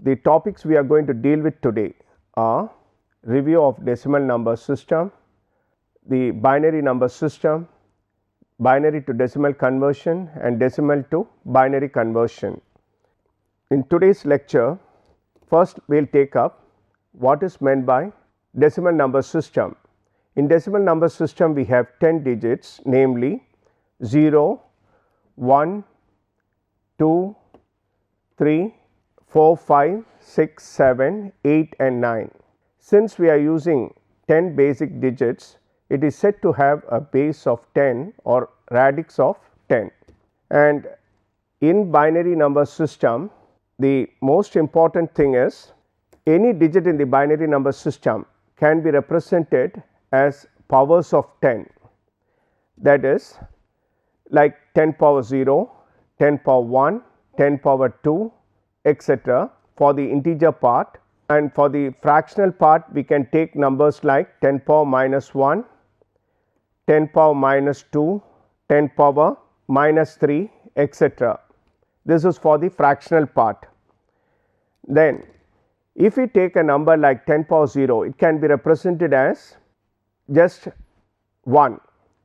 The topics we are going to deal with today are review of decimal number system, the binary number system, binary to decimal conversion and decimal to binary conversion. In today's lecture, first we will take up what is meant by decimal number system. In decimal number system, we have 10 digits, namely 0, 1, 2, 3, 4, 5, 6, 7, 8 and 9. Since we are using 10 basic digits, it is said to have a base of 10 or radix of 10. And in binary number system, the most important thing is any digit in the binary number system can be represented as powers of 10, that is like 10 power 0, 10 power 1, 10 power 2, etc. for the integer part, and for the fractional part we can take numbers like 10 power minus 1, 10 power minus 2, 10 power minus 3, etc. This is for the fractional part. Then if we take a number like 10 power 0, it can be represented as just 1.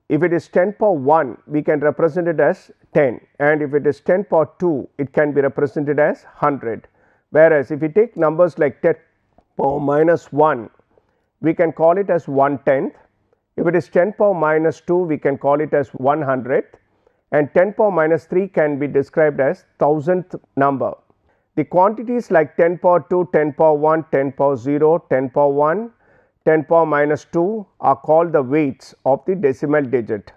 If it is 10 power 1, we can represent it as 10, and if it is 10 power 2, it can be represented as 100. Whereas, if we take numbers like 10 power minus 1, we can call it as 1/10. If it is 10 power minus 2, we can call it as 100th, and 10 power minus 3 can be described as 1000th number. The quantities like 10 power 2, 10 power 1, 10 power 0, 10 power 1, 10 power minus 2 are called the weights of the decimal digit.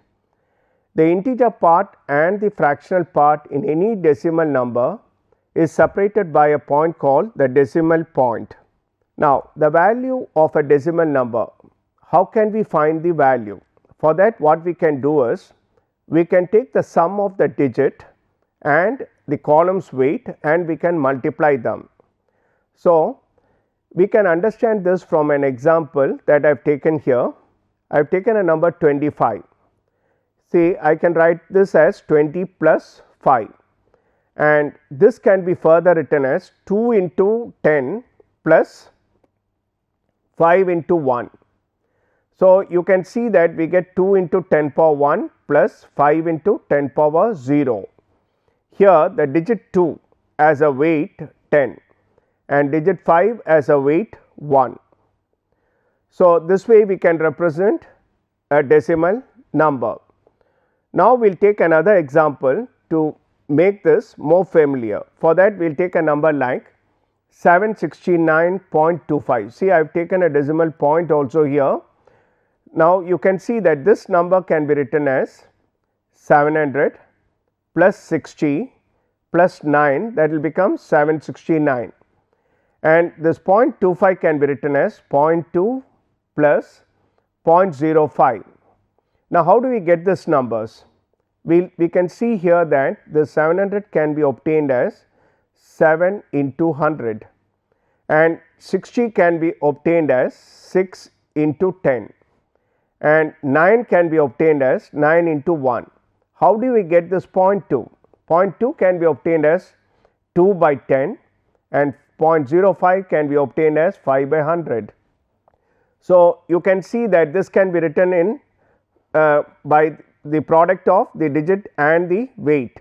The integer part and the fractional part in any decimal number is separated by a point called the decimal point. Now, the value of a decimal number, how can we find the value? For that, what we can do is we can take the sum of the digit and the column's weight and we can multiply them. So, we can understand this from an example that I have taken here. I have taken a number 25. See, I can write this as 20 plus 5, and this can be further written as 2 into 10 plus 5 into 1. So, you can see that we get 2 into 10 power 1 plus 5 into 10 power 0. Here the digit 2 as a weight 10 and digit 5 as a weight 1. So, this way we can represent a decimal number. Now, we will take another example to make this more familiar. For that, we will take a number like 769.25. See, I have taken a decimal point also here. Now, you can see that this number can be written as 700 plus 60 plus 9, that will become 769, and this 0.25 can be written as 0.2 plus 0.05. Now, how do we get these numbers? We can see here that the 700 can be obtained as 7 into 100 and 60 can be obtained as 6 into 10 and 9 can be obtained as 9 into 1. How do we get this 0.2? 0.2 can be obtained as 2 by 10 and 0.05 can be obtained as 5 by 100. So, you can see that this can be written in by the product of the digit and the weight.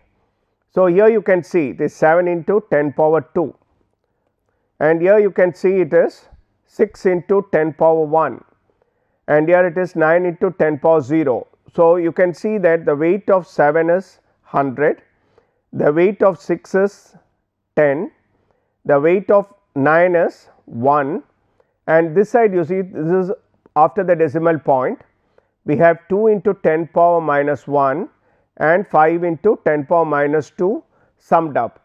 So, here you can see this 7 into 10 power 2, and here you can see it is 6 into 10 power 1, and here it is 9 into 10 power 0. So, you can see that the weight of 7 is 100, the weight of 6 is 10, the weight of 9 is 1, and this side you see this is after the decimal point. We have 2 into 10 power minus 1 and 5 into 10 power minus 2 summed up.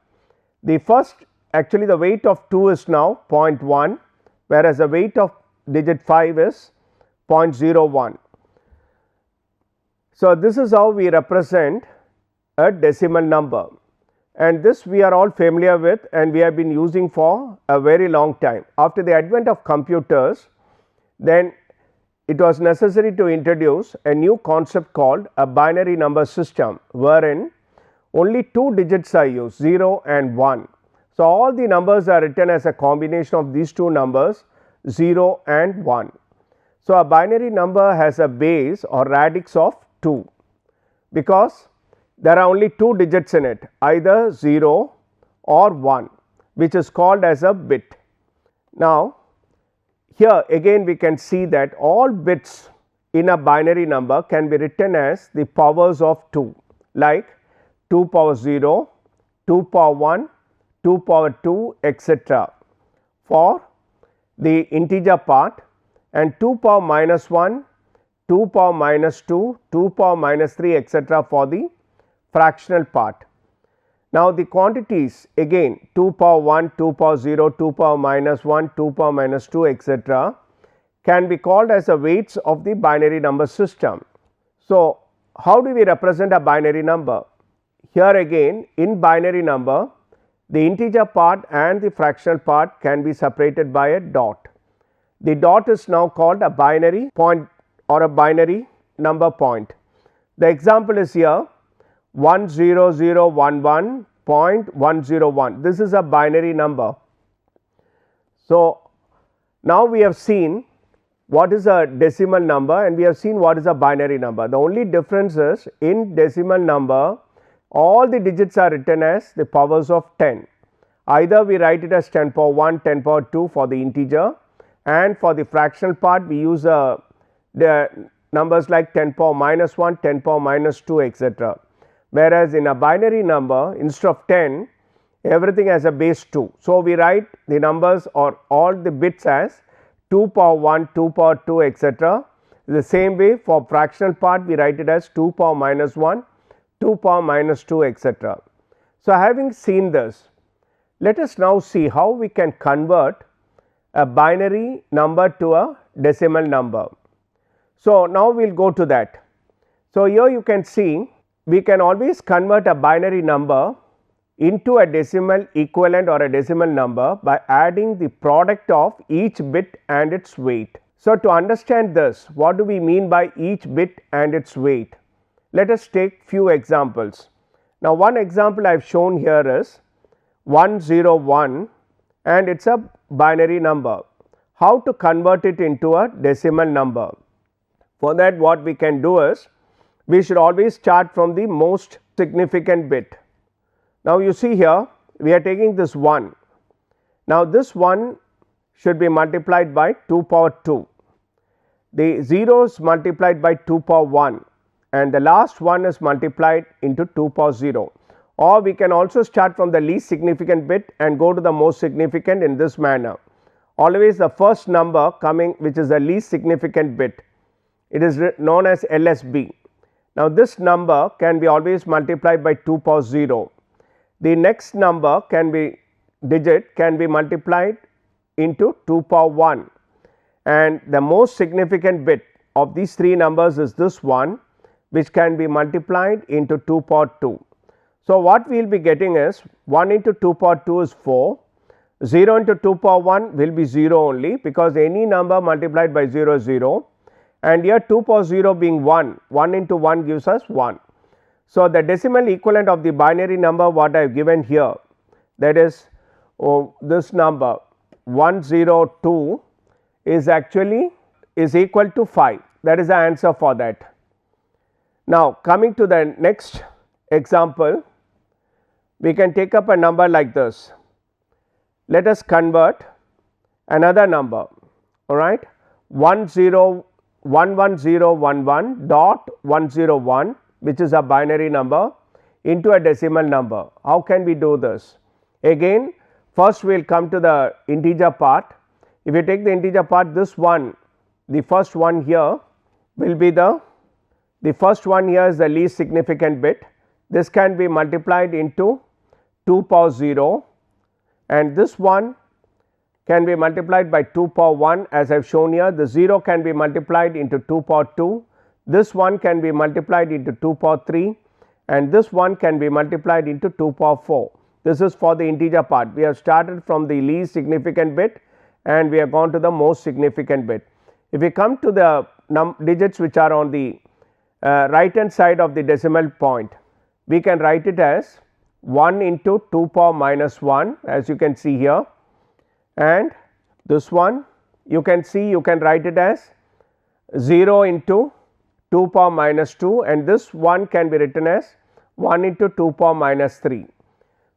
The first, actually the weight of 2 is now 0.1, whereas the weight of digit 5 is 0.01. So, this is how we represent a decimal number, and this we are all familiar with and we have been using for a very long time. After the advent of computers, then it was necessary to introduce a new concept called a binary number system, wherein only two digits are used, 0 and 1. So, all the numbers are written as a combination of these two numbers 0 and 1. So, a binary number has a base or radix of 2, because there are only 2 digits in it, either 0 or 1, which is called as a bit. Now, here again we can see that all bits in a binary number can be written as the powers of 2, like 2 power 0, 2 power 1, 2 power 2, etc. for the integer part, and 2 power minus 1, 2 power minus 2, 2 power minus 3, etc. for the fractional part. Now, the quantities again 2 power 1, 2 power 0, 2 power minus 1, 2 power minus 2, etc. can be called as the weights of the binary number system. So, how do we represent a binary number? Here again, in binary number, the integer part and the fractional part can be separated by a dot. The dot is now called a binary point or a binary number point. The example is here 10011.101. This is a binary number. So, now we have seen what is a decimal number and we have seen what is a binary number. The only difference is in decimal number all the digits are written as the powers of 10. Either we write it as 10 power 1, 10 power 2 for the integer, and for the fractional part we use the numbers like 10 power minus 1, 10 power minus 2, etc. Whereas, in a binary number instead of 10 everything has a base 2. So, we write the numbers or all the bits as 2 power 1, 2 power 2, etc. The same way for fractional part we write it as 2 power minus 1, 2 power minus 2, etc. So, having seen this, let us now see how we can convert a binary number to a decimal number. So, now we will go to that. So, here you can see we can always convert a binary number into a decimal equivalent or a decimal number by adding the product of each bit and its weight. So, to understand this, what do we mean by each bit and its weight? Let us take few examples. Now, one example I have shown here is 101 and it is a binary number. How to convert it into a decimal number? For that, what we can do is we should always start from the most significant bit. Now, you see here we are taking this 1. Now, this 1 should be multiplied by 2 power 2. The zeros multiplied by 2 power 1 and the last one is multiplied into 2 power 0, or we can also start from the least significant bit and go to the most significant in this manner. Always the first number coming, which is the least significant bit, it is known as LSB. Now, this number can be always multiplied by 2 power 0. The next number can be digit can be multiplied into 2 power 1, and the most significant bit of these three numbers is this one, which can be multiplied into 2 power 2. So, what we will be getting is 1 into 2 power 2 is 4, 0 into 2 power 1 will be 0 only, because any number multiplied by 0 is 0, and here 2 power 0 being 1, 1 into 1 gives us 1. So, the decimal equivalent of the binary number what I have given here, that is this number 102 is actually is equal to 5, that is the answer for that. Now, coming to the next example, we can take up a number like this. Let us convert another number, all right, 11011.101, which is a binary number, into a decimal number. How can we do this? Again, first we will come to the integer part. If you take the integer part, this one, the first one here will be the first one here is the least significant bit. This can be multiplied into 2 power 0, and this one can be multiplied by 2 power 1 as I have shown here. The 0 can be multiplied into 2 power 2, this one can be multiplied into 2 power 3, and this one can be multiplied into 2 power 4. This is for the integer part. We have started from the least significant bit and we have gone to the most significant bit. If we come to the digits which are on the right hand side of the decimal point, we can write it as 1 into 2 power minus 1, as you can see here, and this one you can see, you can write it as 0 into 2 power minus 2, and this one can be written as 1 into 2 power minus 3.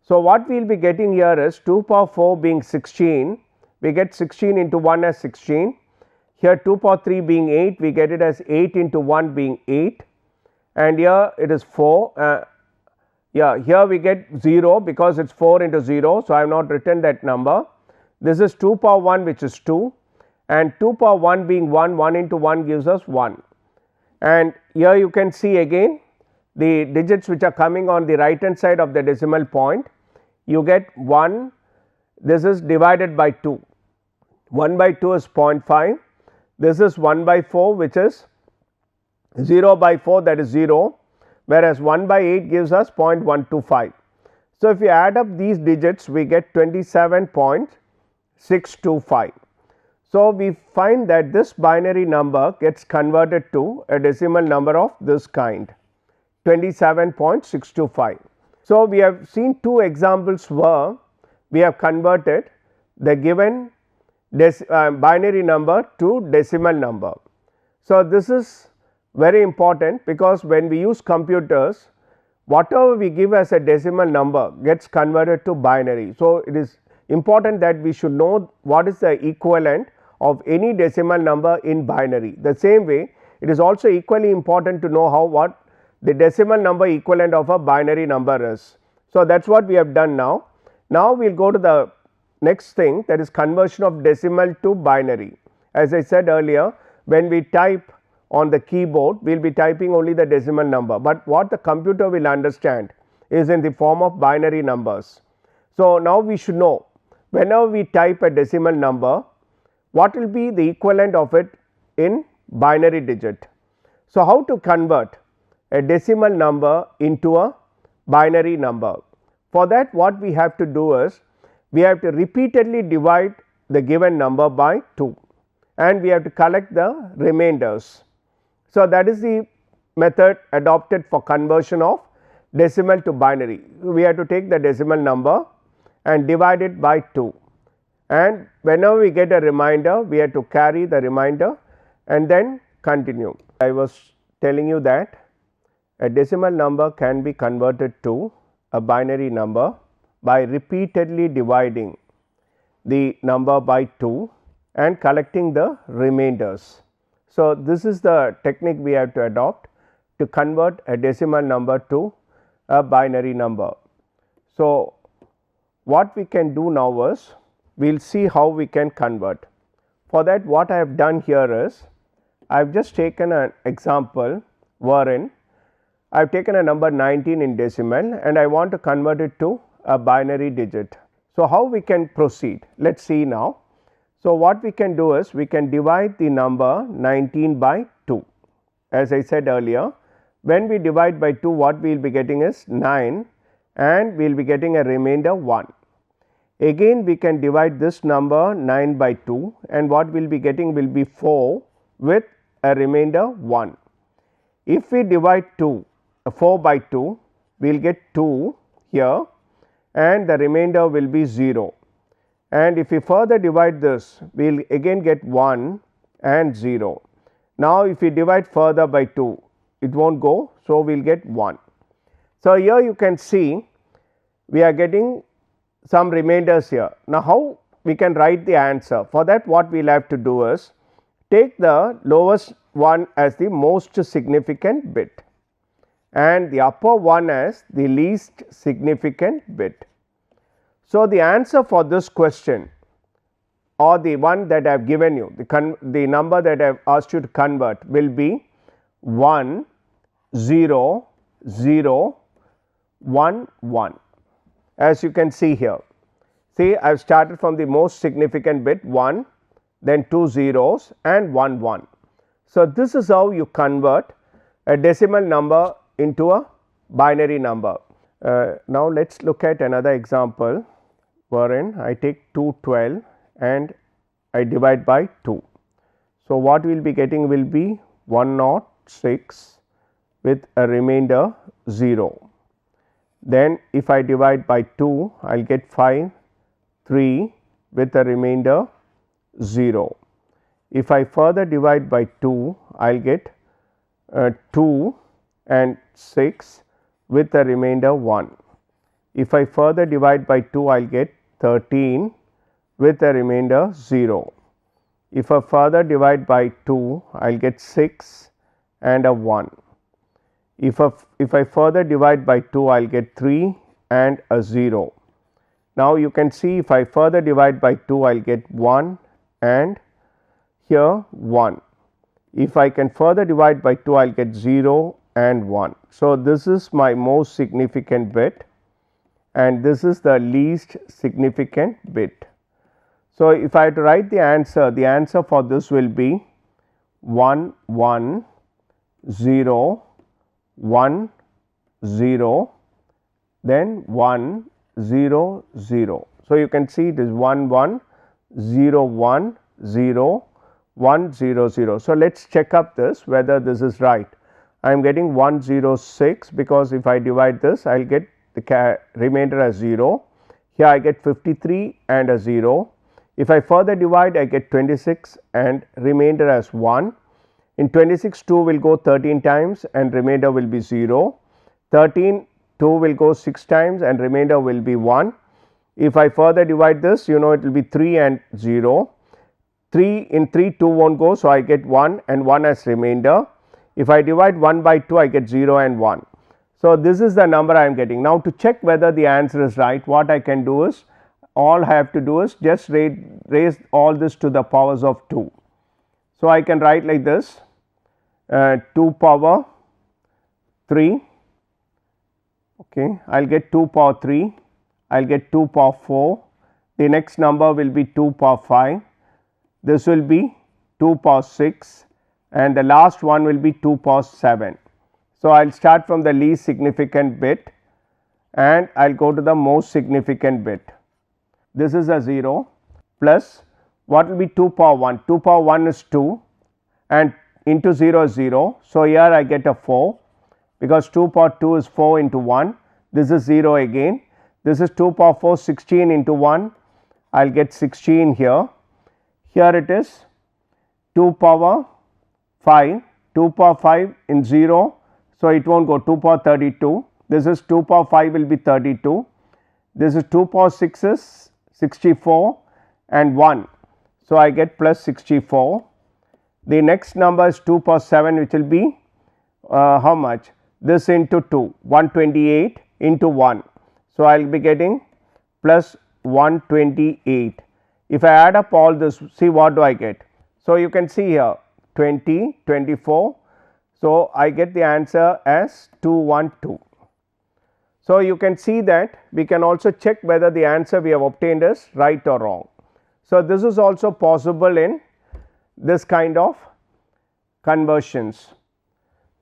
So, what we will be getting here is 2 power 4 being 16, we get 16 into 1 as 16. Here 2 power 3 being 8, we get it as 8 into 1 being 8, and here it is 4. Here we get 0 because it is 4 into 0. So, I have not written that number. This is 2 power 1, which is 2, and 2 power 1 being 1, 1 into 1 gives us 1. And here you can see again the digits which are coming on the right hand side of the decimal point. You get 1, this is divided by 2, 1 by 2 is 0.5, this is 1 by 4, which is 0 by 4, that is 0, whereas 1 by 8 gives us 0.125. So, if you add up these digits, we get 27.625. So, we find that this binary number gets converted to a decimal number of this kind, 27.625. So, we have seen two examples where we have converted the given binary number to decimal number. So, this is very important because when we use computers, whatever we give as a decimal number gets converted to binary. So, it is important that we should know what is the equivalent of any decimal number in binary. The same way, it is also equally important to know what the decimal number equivalent of a binary number is. So, that is what we have done now. Now, we will go to the next thing, that is conversion of decimal to binary. As I said earlier, when we type on the keyboard, we will be typing only the decimal number, but what the computer will understand is in the form of binary numbers. So, now we should know whenever we type a decimal number, what will be the equivalent of it in binary digit. So, how to convert a decimal number into a binary number? For that, what we have to do is we have to repeatedly divide the given number by 2, and we have to collect the remainders. So, that is the method adopted for conversion of decimal to binary. We have to take the decimal number and divide it by 2, and whenever we get a remainder, we have to carry the remainder and then continue. I was telling you that a decimal number can be converted to a binary number by repeatedly dividing the number by 2 and collecting the remainders. So, this is the technique we have to adopt to convert a decimal number to a binary number. So, what we can do now is we will see how we can convert. For that, what I have done here is I have just taken an example wherein I have taken a number 19 in decimal and I want to convert it to a binary digit. So, how we can proceed? Let us see now. So, what we can do is we can divide the number 19 by 2. As I said earlier, when we divide by 2, what we will be getting is 9 and we will be getting a remainder 1. Again, we can divide this number 9 by 2 and what we will be getting will be 4 with a remainder 1. If we divide 4 by 2, we will get 2 here and the remainder will be 0. And if we further divide this, we will again get 1 and 0. Now, if we divide further by 2, it will not go. So, we will get 1. So, here you can see we are getting some remainders here. Now, how we can write the answer? For that, what we will have to do is take the lowest one as the most significant bit and the upper one as the least significant bit. So, the answer for this question or the one that I have given you, the number that I have asked you to convert will be 1 0 0 1 1. As you can see here, see I have started from the most significant bit 1, then 2 zeros and 1 1. So, this is how you convert a decimal number into a binary number. Now, let us look at another example wherein I take 212 and I divide by 2. So, what we will be getting will be 106 with a remainder 0. then if I divide by 2, I will get 5, 3 with a remainder 0. If I further divide by 2, I will get 2 and 6 with a remainder 1. If I further divide by 2, I will get 13 with a remainder 0. If I further divide by 2, I will get 6 and a 1. If I further divide by 2, I will get 3 and a 0. Now, you can see if I further divide by 2, I will get 1 and here 1. If I can further divide by 2, I will get 0 and 1. So, this is my most significant bit and this is the least significant bit. So, if I had to write the answer for this will be 1 1 0 1 0 then 1 0 0. So, you can see it is 1 1 0 1 0 1 0 0. So, let us check up this whether this is right. I am getting 106 because if I divide this I will get the remainder as 0. Here I get 53 and a 0. If I further divide I get 26 and remainder as 1. In 26 2 will go 13 times and remainder will be 0. 13 2 will go 6 times and remainder will be 1. If I further divide this, you know it will be 3 and 0. 3 in 3 2 will not go. So, I get 1 and 1 as remainder. If I divide 1 by 2 I get 0 and 1. So, this is the number I am getting. Now, to check whether the answer is right, what I can do is all I have to do is just raise all this to the powers of 2. So, I can write like this 2 power 3, okay. I will get 2 power 3, I will get 2 power 4, the next number will be 2 power 5, this will be 2 power 6 and the last one will be 2 power 7. So, I will start from the least significant bit and I will go to the most significant bit. This is a 0 plus what will be 2 power 1, 2 power 1 is 2 and into 0 is 0. So, here I get a 4 because 2 power 2 is 4 into 1, this is 0 again, this is 2 power 4 16 into 1, I will get 16 here. Here it is 2 power 5, 2 power 5 in 0. So, it will not go 2 power 32, this is 2 power 5 will be 32, this is 2 power 6 is 64 and 1. So, I get plus 64. The next number is 2 power 7 which will be how much? This into 2, 128 into 1. So, I will be getting plus 128. If I add up all this, see what do I get? So, you can see here 20, 24. So, I get the answer as 212. So, you can see that we can also check whether the answer we have obtained is right or wrong. So, this is also possible in this kind of conversions.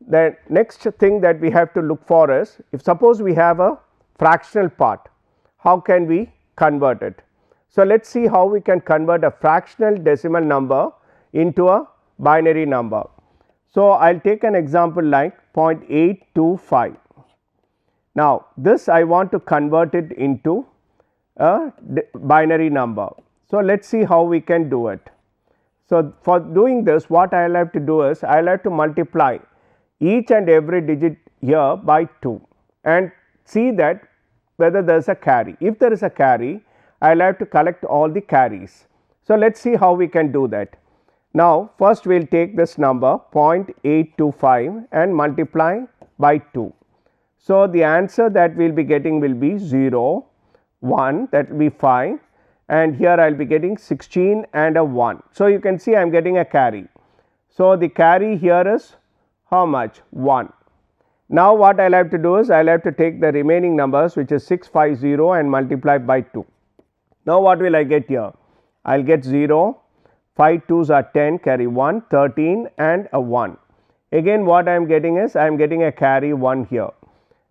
The next thing that we have to look for is, if suppose we have a fractional part, how can we convert it? So, let us see how we can convert a fractional decimal number into a binary number. So, I will take an example like 0.825. Now, this I want to convert it into a binary number. So, let us see how we can do it. So, for doing this, what I will have to do is I will have to multiply each and every digit here by 2 and see that whether there is a carry. If there is a carry, I will have to collect all the carries. So, let us see how we can do that. Now, first we will take this number 0.825 and multiply by 2. So, the answer that we will be getting will be 0, 1, that will be 5 and here I will be getting 16 and a 1. So, you can see I am getting a carry. So, the carry here is how much? 1. Now, what I will have to do is I will have to take the remaining numbers which is 650 and multiply by 2. Now, what will I get here? I will get 0, 5 2s are 10, carry 1, 13 and a 1. Again what I am getting is I am getting a carry 1 here.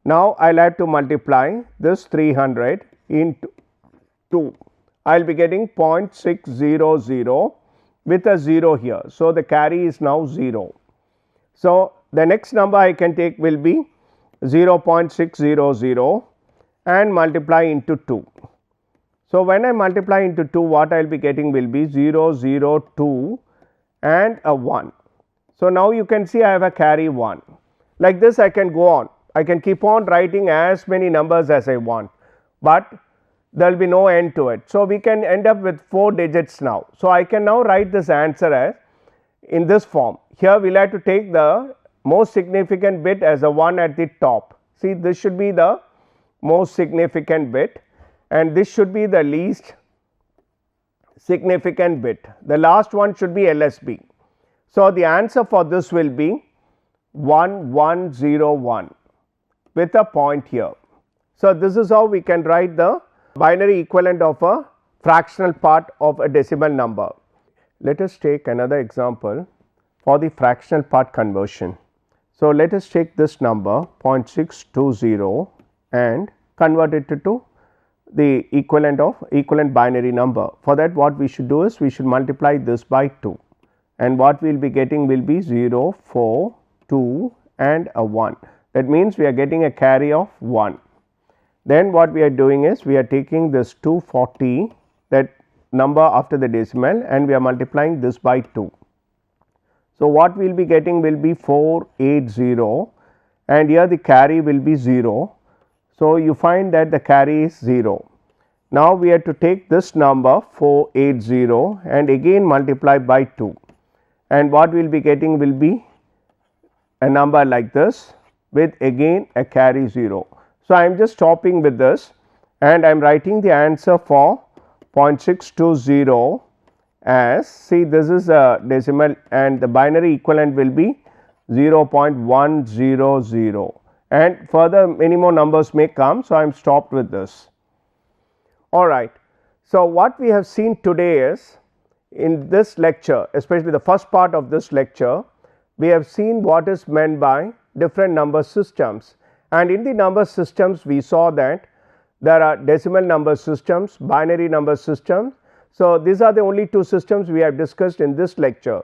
Now, I will have to multiply this 300 into 2. I will be getting 0.600 with a 0 here. So, the carry is now 0. So, the next number I can take will be 0.600 and multiply into 2. So, when I multiply into 2, what I will be getting will be 0, 0, 2 and a 1. So, now you can see I have a carry 1. Like this I can go on, I can keep on writing as many numbers as I want, but there will be no end to it. So, we can end up with 4 digits now. So, I can now write this answer as in this form. Here we will have to take the most significant bit as a 1 at the top. See, this should be the most significant bit and this should be the least significant bit. The last one should be LSB. So, the answer for this will be 1101 with a point here. So, this is how we can write the binary equivalent of a fractional part of a decimal number. Let us take another example for the fractional part conversion. So, let us take this number 0.620 and convert it to the equivalent binary number. For that, what we should do is we should multiply this by 2 and what we will be getting will be 0, 4, 2 and a 1. That means, we are getting a carry of 1. Then what we are doing is we are taking this 240, that number after the decimal, and we are multiplying this by 2. So, what we will be getting will be 480 and here the carry will be 0. So, you find that the carry is 0. Now, we have to take this number 480 and again multiply by 2 and what we will be getting will be a number like this with again a carry 0. So, I am just stopping with this and I am writing the answer for 0.620 as, see, this is a decimal and the binary equivalent will be 0.100 and further many more numbers may come. So, I am stopped with this. Alright. So, what we have seen today is in this lecture, especially the first part of this lecture, we have seen what is meant by different number systems, and in the number systems we saw that there are decimal number systems, binary number systems. So, these are the only two systems we have discussed in this lecture,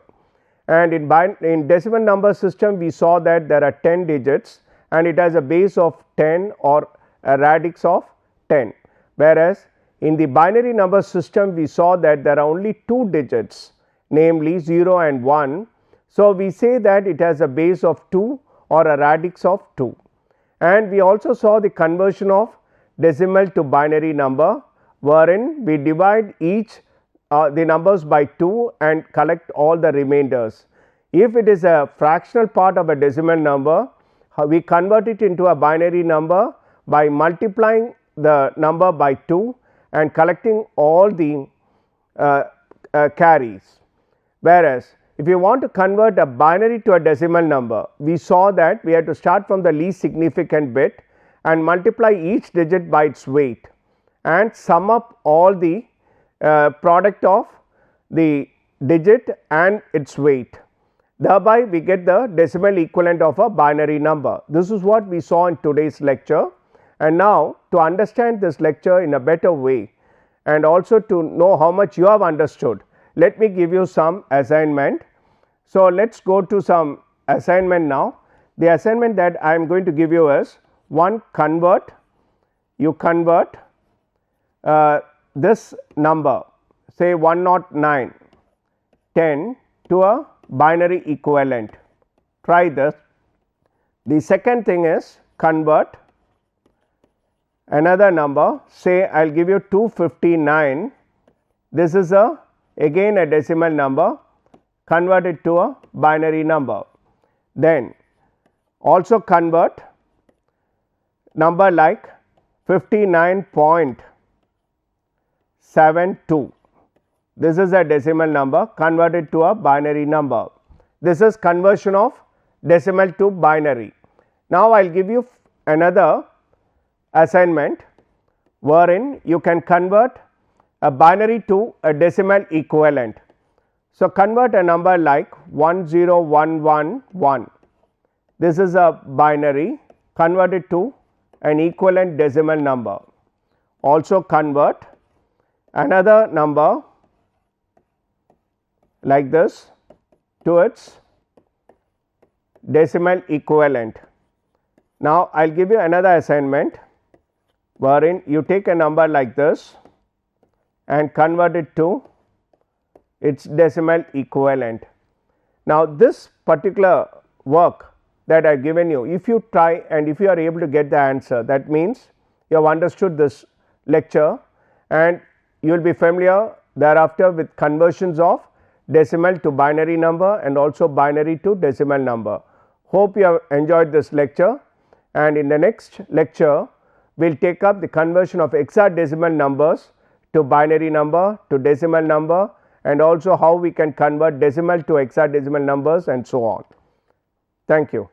and in decimal number system we saw that there are 10 digits and it has a base of 10 or a radix of 10, whereas in the binary number system we saw that there are only 2 digits, namely 0 and 1. So, we say that it has a base of 2 or a radix of 2, and we also saw the conversion of decimal to binary number, wherein we divide each the numbers by 2 and collect all the remainders. If it is a fractional part of a decimal number, we convert it into a binary number by multiplying the number by 2 and collecting all the carries. Whereas, if you want to convert a binary to a decimal number, we saw that we have to start from the least significant bit and multiply each digit by its weight and sum up all the product of the digit and its weight. Thereby, we get the decimal equivalent of a binary number. This is what we saw in today's lecture, and now to understand this lecture in a better way and also to know how much you have understood, let me give you some assignment. So, let us go to some assignment now. The assignment that I am going to give you is one, convert, you convert this number say 109 10 to a binary equivalent. Try this. The second thing is convert another number, say I will give you 259, this is again a decimal number, convert it to a binary number. Then also convert number like 59.72, this is a decimal number, convert it to a binary number. This is conversion of decimal to binary. Now, I will give you another assignment wherein you can convert a binary to a decimal equivalent. So, convert a number like 10111, this is a binary, convert it to an equivalent decimal number. Also convert another number like this to its decimal equivalent. Now, I will give you another assignment, wherein you take a number like this and convert it to its decimal equivalent. Now, this particular work that I have given you, if you try and if you are able to get the answer, that means you have understood this lecture and you will be familiar thereafter with conversions of decimal to binary number and also binary to decimal number. Hope you have enjoyed this lecture, and in the next lecture we will take up the conversion of hexadecimal numbers to binary number to decimal number, and also how we can convert decimal to hexadecimal numbers and so on. Thank you.